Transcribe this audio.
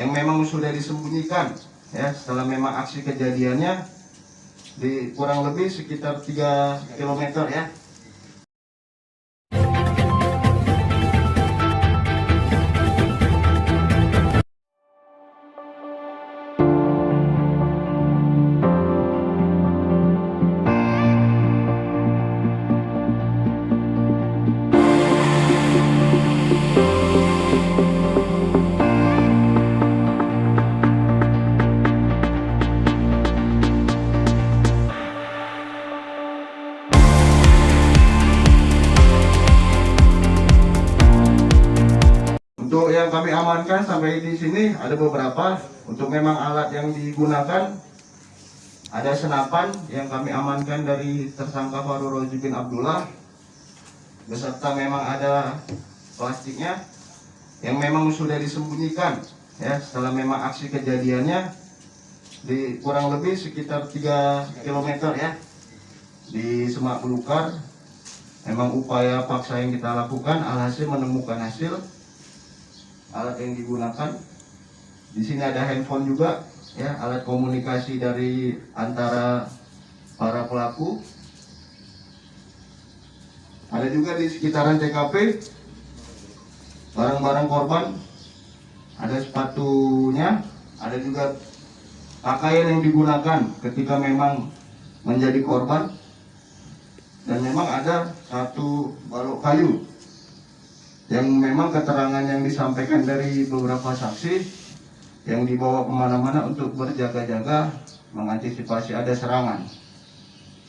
yang memang sudah disembunyikan ya setelah memang aksi kejadiannya di kurang lebih sekitar 3 km ya. Untuk yang kami amankan sampai di sini ada beberapa. Untuk memang alat yang digunakan ada senapan yang kami amankan dari tersangka Fahrul Razi bin Abdullah, beserta memang ada plastiknya yang memang sudah disembunyikan ya setelah memang aksi kejadiannya di kurang lebih sekitar 3 km ya di Semak Belukar. Memang upaya paksa yang kita lakukan alhasil menemukan hasil alat yang digunakan. Di sini ada handphone juga ya, alat komunikasi dari antara para pelaku. Ada juga di sekitaran TKP barang-barang korban, ada sepatunya, ada juga pakaian yang digunakan ketika memang menjadi korban, dan memang ada satu balok kayu yang memang keterangan yang disampaikan dari beberapa saksi yang dibawa kemana-mana untuk berjaga-jaga mengantisipasi ada serangan.